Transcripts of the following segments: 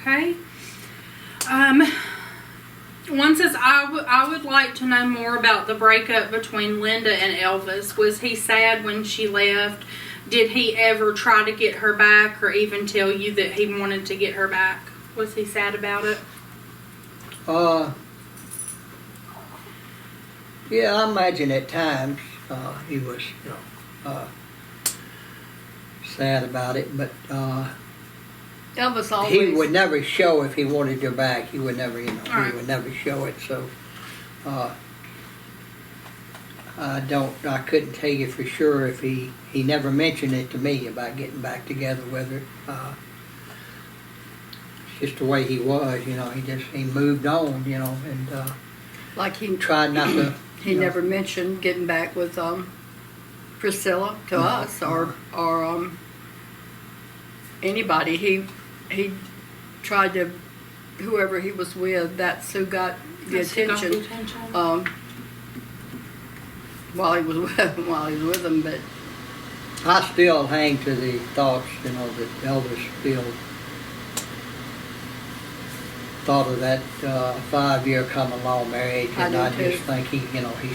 Okay. One says, I would like to know more about the breakup between Linda and Elvis. Was he sad when she left? Did he ever try to get her back or even tell you that he wanted to get her back? Was he sad about it? Yeah, I imagine at times he was, sad about it, but Elvis always... he would never show if he wanted her back. He would never, he Right. would never show it. So I couldn't tell you for sure if he never mentioned it to me about getting back together with her. It's just the way he was, he moved on, and like he tried not to. He never mentioned getting back with Priscilla to us or anybody. He tried to, whoever he was with, that's who got the attention. While he was with them, but I still hang to the thoughts, that Elvis still thought of that 5-year common law marriage, and I do just think he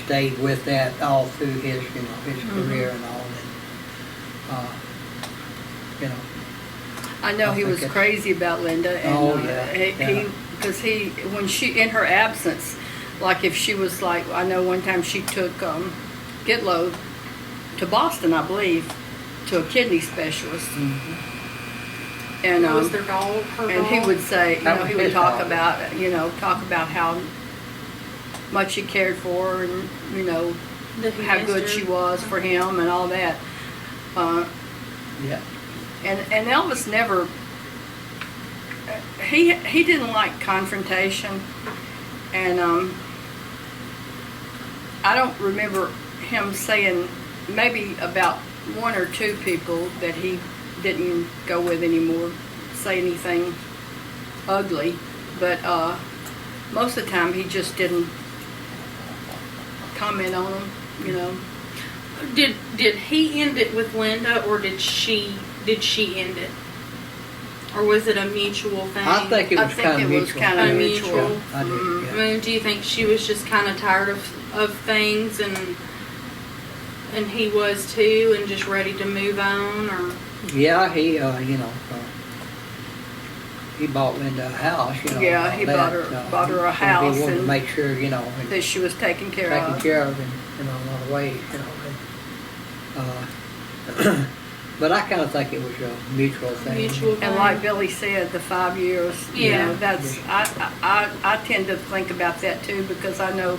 stayed with that all through his his career and all, and I know he was crazy about Linda, and because when she, in her absence, like if she was like, I know one time she took Gitlow to Boston, I believe, to a kidney specialist. Mm-hmm. And was their dog, and he would say, he would talk about how much he cared for her, and how good she was for him and all that. Yeah. And Elvis never. He didn't like confrontation, and I don't remember him saying, maybe about 1 or 2 people that he didn't go with anymore, say anything ugly, but most of the time he just didn't comment on them, Did he end it with Linda, or did she end it? Or was it a mutual thing? I think it was kind of mutual. Mutual. I do, yeah. I mean, do you think she was just kind of tired of things, and he was too, and just ready to move on, or? Yeah, he he bought Linda a house, Yeah, he bought her a house, he wanted and to make sure, that she was taken care of. in a lot of ways, but I kind of think it was a mutual thing. And like Billy said, the 5 years, that's, I tend to think about that too, because I know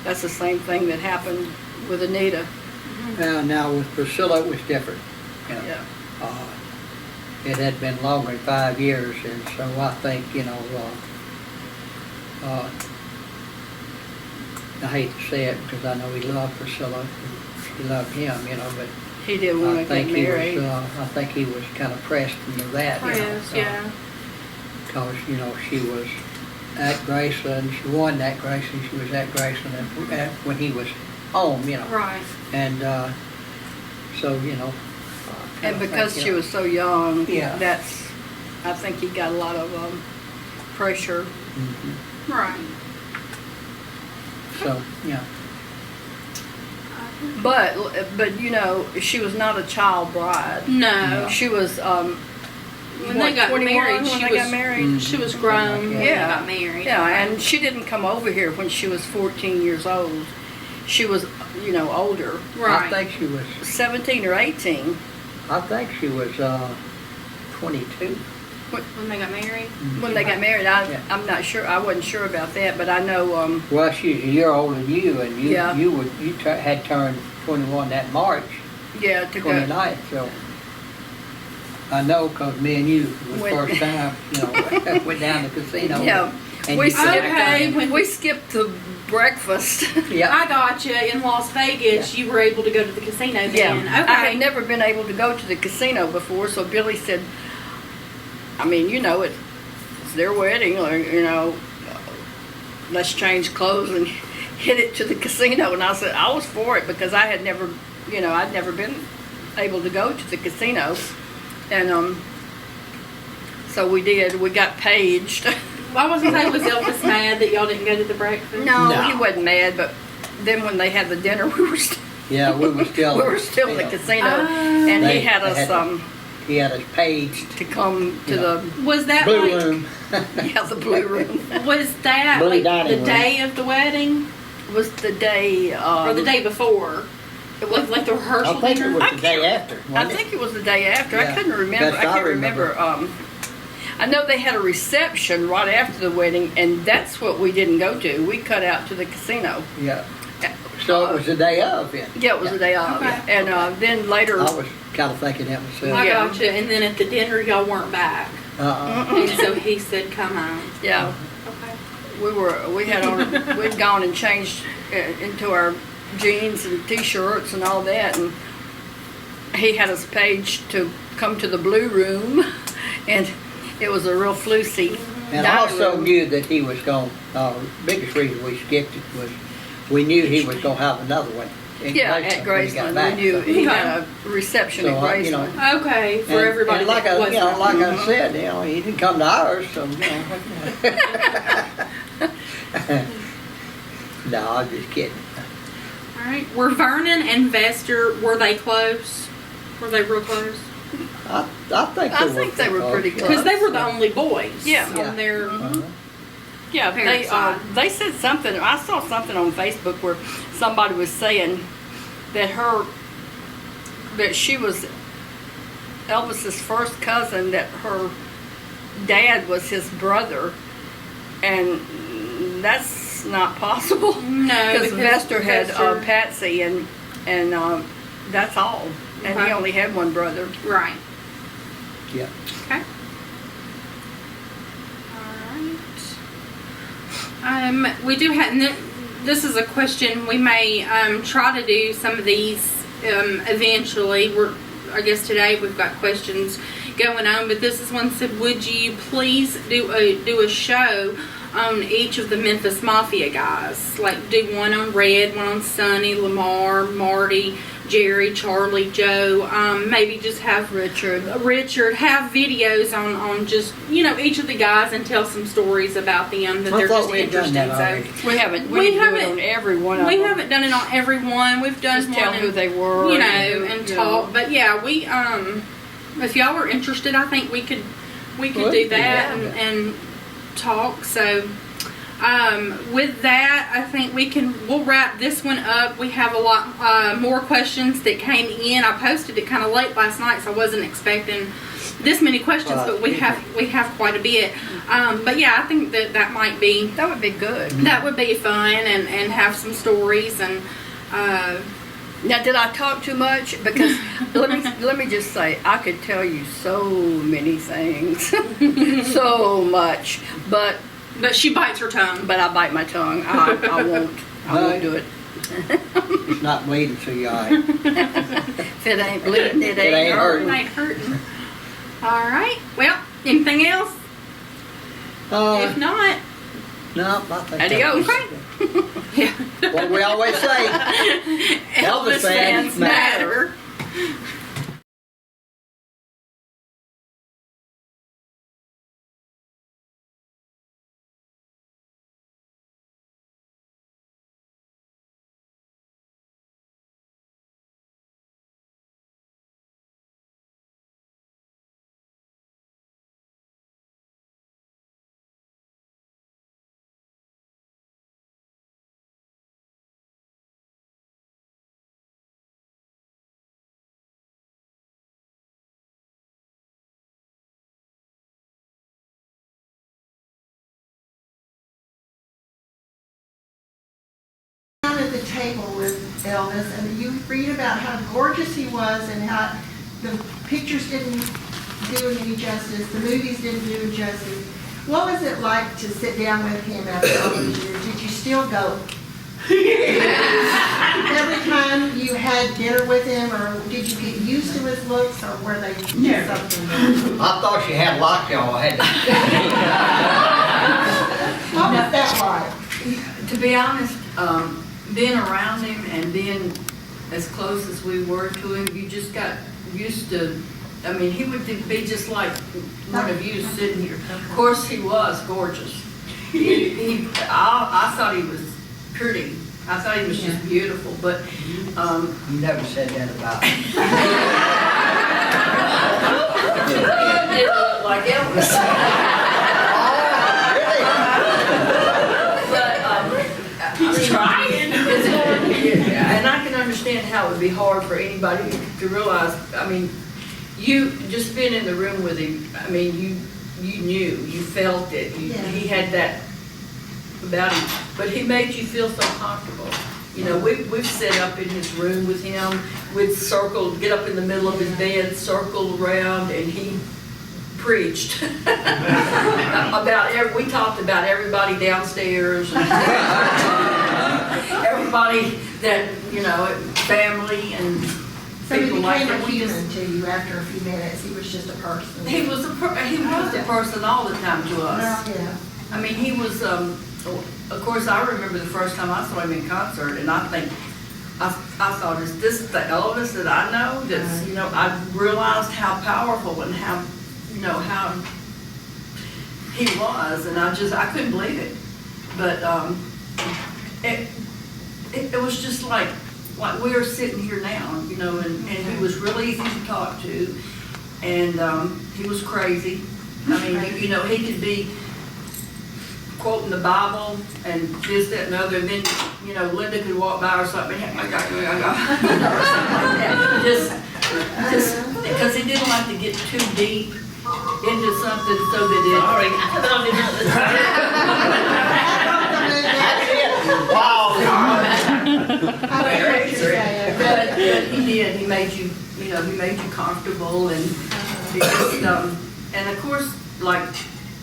that's the same thing that happened with Anita. Now with Priscilla, it was different. Yeah. It had been longer than 5 years, and so I think, I hate to say it because I know he loved Priscilla, and she loved him, but he didn't want to get married. I think he was kind of pressed into that, because, she was at Graceland, she won that Graceland, she was at Graceland when he was home, Right. And so, And because she was so young, Yeah. I think he got a lot of pressure. Mm-hmm. Right. So, yeah. But she was not a child bride. No. She was when they got 21 married, when she they was, got married. Mm-hmm. She was grown when they Yeah. got married. Yeah, and she didn't come over here when she was 14 years old. She was, older. Right. I think she was 17 or 18. I think she was 22. When they got married? When they got married, I'm not sure. I wasn't sure about that, but I know. Well, she's a year older than you, and you Yeah. had turned 21 that March, Yeah, to go. 29th. So I know because me and you the first time, went down to the casino. Yeah, And we you skipped. Okay. We skipped the breakfast. Yeah. I got you. In Las Vegas, you were able to go to the casino then. Yeah, Okay. I had never been able to go to the casino before, so Billy said, it's their wedding, or, let's change clothes and hit it to the casino. And I said, I was for it because I had never, I'd never been able to go to the casino. And So we did. We got paged. Well, I was gonna say, was Elvis mad that y'all didn't go to the breakfast? No, No. he wasn't mad, but then when they had the dinner, we were still, Yeah, we were still. we were still in the casino, Oh. and They he had us He had us paged. to come to Yeah. the Was that Blue like? room. the blue room. Was that Blue like dining the room. day of the wedding It was the day. or the day before? It was. Like the rehearsal I think it dinner? was I the day after. I wasn't it? think it was the day after. I Yeah. couldn't remember. Best I I can't remember. remember. I know they had a reception right after the wedding, and that's what we didn't go to. We cut out to the casino. Yeah. So it was the day of then. Yeah, it was the day of. Okay. And then later. I was kind of thinking that myself. I Yeah. gotcha. And then at the dinner, y'all weren't back, and so he said, "Come on." Yeah, Okay. we had on. We'd gone and changed into our jeans and t-shirts and all that, and he had us paged to come to the blue room, and it was a real flusy. And I dining also room. knew that he was going, biggest reason we skipped it was we knew he was going to have another one. In Yeah, at when he got Graceland. back, We knew so. he had a reception So, at you know, Graceland. Okay, for And- everybody and like that I, wasn't. you know, like I said, you know, he didn't come to ours, so you know. No, I'm just kidding. All right. Were Vernon and Vester, were they close? Were they real close? I think I think they were pretty yeah. close. Because they were the only boys. Yeah. Yeah. On their. Uh-huh. Yeah, Parents' side. they said something. I saw something on Facebook where somebody was saying that she was Elvis's first cousin, that her dad was his brother, and that's not possible. No, Because Vester had Vester- Patsy, and that's all, and he Okay. only had one brother. Right. Yeah. Okay. Alright. We do have, this is a question, we may try to do some of these eventually. I guess today we've got questions going on, but this is one that said, would you please do a show on each of the Memphis Mafia guys? Like do one on Red, one on Sonny, Lamar, Marty, Jerry, Charlie, Joe, maybe just have Richard have videos on just, you know, each of the guys and tell some stories about them that I they're thought just we had done interested. that already. We haven't. We We didn't do it haven't- on every one of We them. haven't done it on every one. We've done Just one tell who and, they were, you know, and and you talk. know. But yeah, we if y'all are interested, I think we could Well, do we that could, yeah. and talk. So with that, I think we'll wrap this one up. We have a lot more questions that came in. I posted it kind of late last night, so I wasn't expecting this many questions, but we have quite a bit. But yeah, I think that might be, That would be good. that would be fun and have some stories and Now, did I talk too much? Because let me just say, I could tell you so many things, so much, but she bites her tongue. I bite my tongue. I won't do it. It's not bleeding, so you're all right. If it ain't bleeding, it It ain't ain't hurting. It ain't hurting. All right. Well, anything else? If not, No, I think Adios. that yeah. was what we always say. Elvis fans matter. At the table with Elvis, and you read about how gorgeous he was and how the pictures didn't do him any justice, the movies didn't do him justice. What was it like to sit down with him after all these years? Did you still go? Every time you had dinner with him, or did you get used to his looks, or were they something? I thought she had lockjaw, had What was that like? To be honest, being around him and being as close as we were to him, you just got used to I mean, he would be just like one of you sitting here. Of course, he was gorgeous. I thought he was pretty. I thought he was just beautiful, but, You never said that about me. he looked like Elvis. He's trying. And I can understand how it would be hard for anybody to realize, I mean, you just being in the room with him, I mean, you knew, you felt it. He had that about him, but he made you feel so comfortable. You know, we've sat up in his room with him, we'd get up in the middle of his bed, circle around, and he preached we talked about everybody downstairs, and everybody that, you know, family and So he people like became that. a human to you after a few minutes. He was just a person. He was a person all the time to us. Well, yeah. I mean, he was, of course, I remember the first time I saw him in concert, and I thought, is this the Elvis that I know? That's, you know, I realized how powerful and how, you know, how he was, and I couldn't believe it. But it was just like we're sitting here now, you know, and he was really easy to talk to, and he was crazy. I mean, you know, he could be quoting the Bible and this, that, and other, and then, you know, Linda could walk by or something, or something like that. Just because he didn't like to get too deep into something so that but he did. He made you, you know, he made you comfortable, and he just, and of course, like,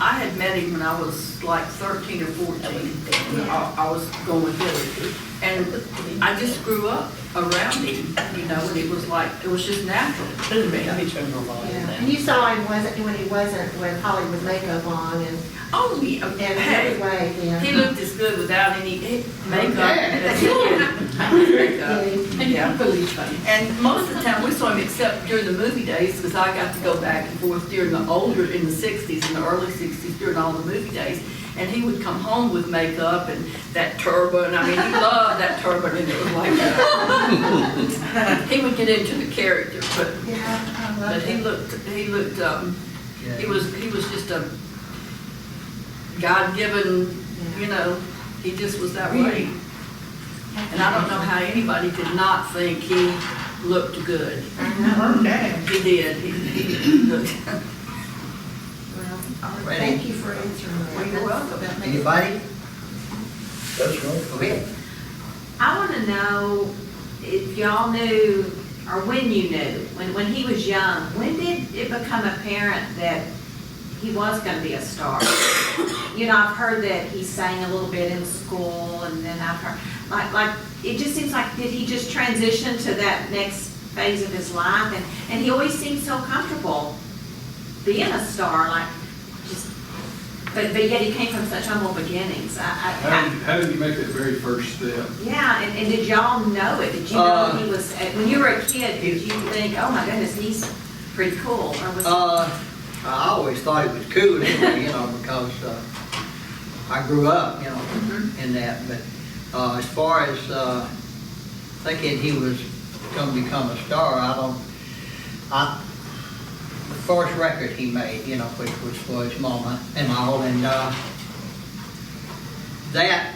I had met him when I was like 13 or 14. I was going with Billy, and I just grew up around him, you know, and it was just natural to me. Yeah. And you saw him when Holly was makeup on and Oh, yeah. every way, yeah. He looked as good without any makeup as he did. Yeah. And most of the time we saw him, except during the movie days, because I got to go back and forth during in the 60s, in the early 60s, during all the movie days. And he would come home with makeup and that turban. I mean, he loved that turban, and it was like that. He would get into the character, but he was just a God-given, you know, he just was that way. And I don't know how anybody could not think he looked good. He did. He looked. Well, thank you for answering that. Well, you're welcome. Anybody? That's right. Go ahead. I want to know if y'all knew, or when you knew, when he was young, when did it become apparent that he was going to be a star? You know, I've heard that he sang a little bit in school, and then I've heard, like it just seems like, did he just transition to that next phase of his life? And he always seemed so comfortable being a star, like, just, but yet he came from such humble beginnings. How did you make that very first step? Yeah, and did y'all know it? Did you know he was, when you were a kid, did you think, oh my goodness, he's pretty cool? Or was I always thought it was cool anyway, you know, because I grew up, you know, in that. But as far as thinking he was going to become a star, the first record he made, you know, which was for his mama and all, and that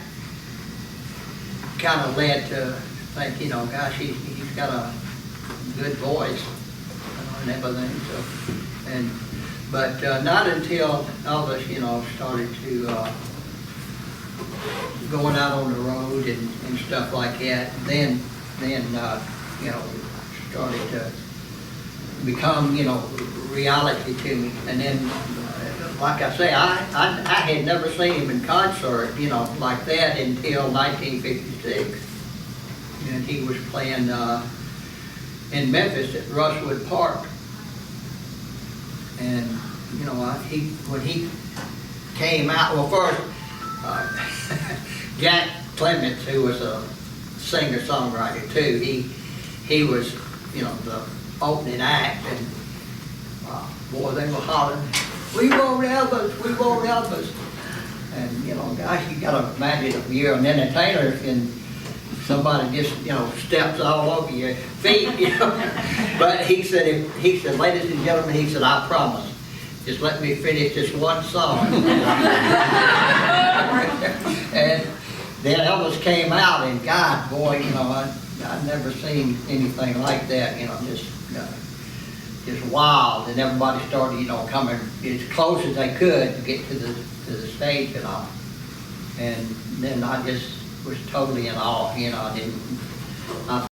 kind of led to think, you know, gosh, he's got a good voice, you know, and everything. So, but not until Elvis, you know, started to going out on the road and stuff like that, then you know, started to become, you know, reality to me. And then, like I say, I had never seen him in concert, you know, like that until 1956. And he was playing in Memphis at Rushwood Park. And, you know, when he came out, well, first, Jack Clements, who was a singer-songwriter too, he was, you know, the opening act, boy, they were hollering, "We want Elvis, we want Elvis." And, you know, gosh, you gotta imagine if you're an entertainer and somebody just, you know, steps all over your feet, you know. But he said, "Ladies and gentlemen," he said, "I promise, just let me finish this one song." And then Elvis came out, and God, boy, you know, I'd never seen anything like that, you know, just wild. And everybody started, you know, coming as close as they could to get to the stage and all. And then I just was totally in awe, you know. I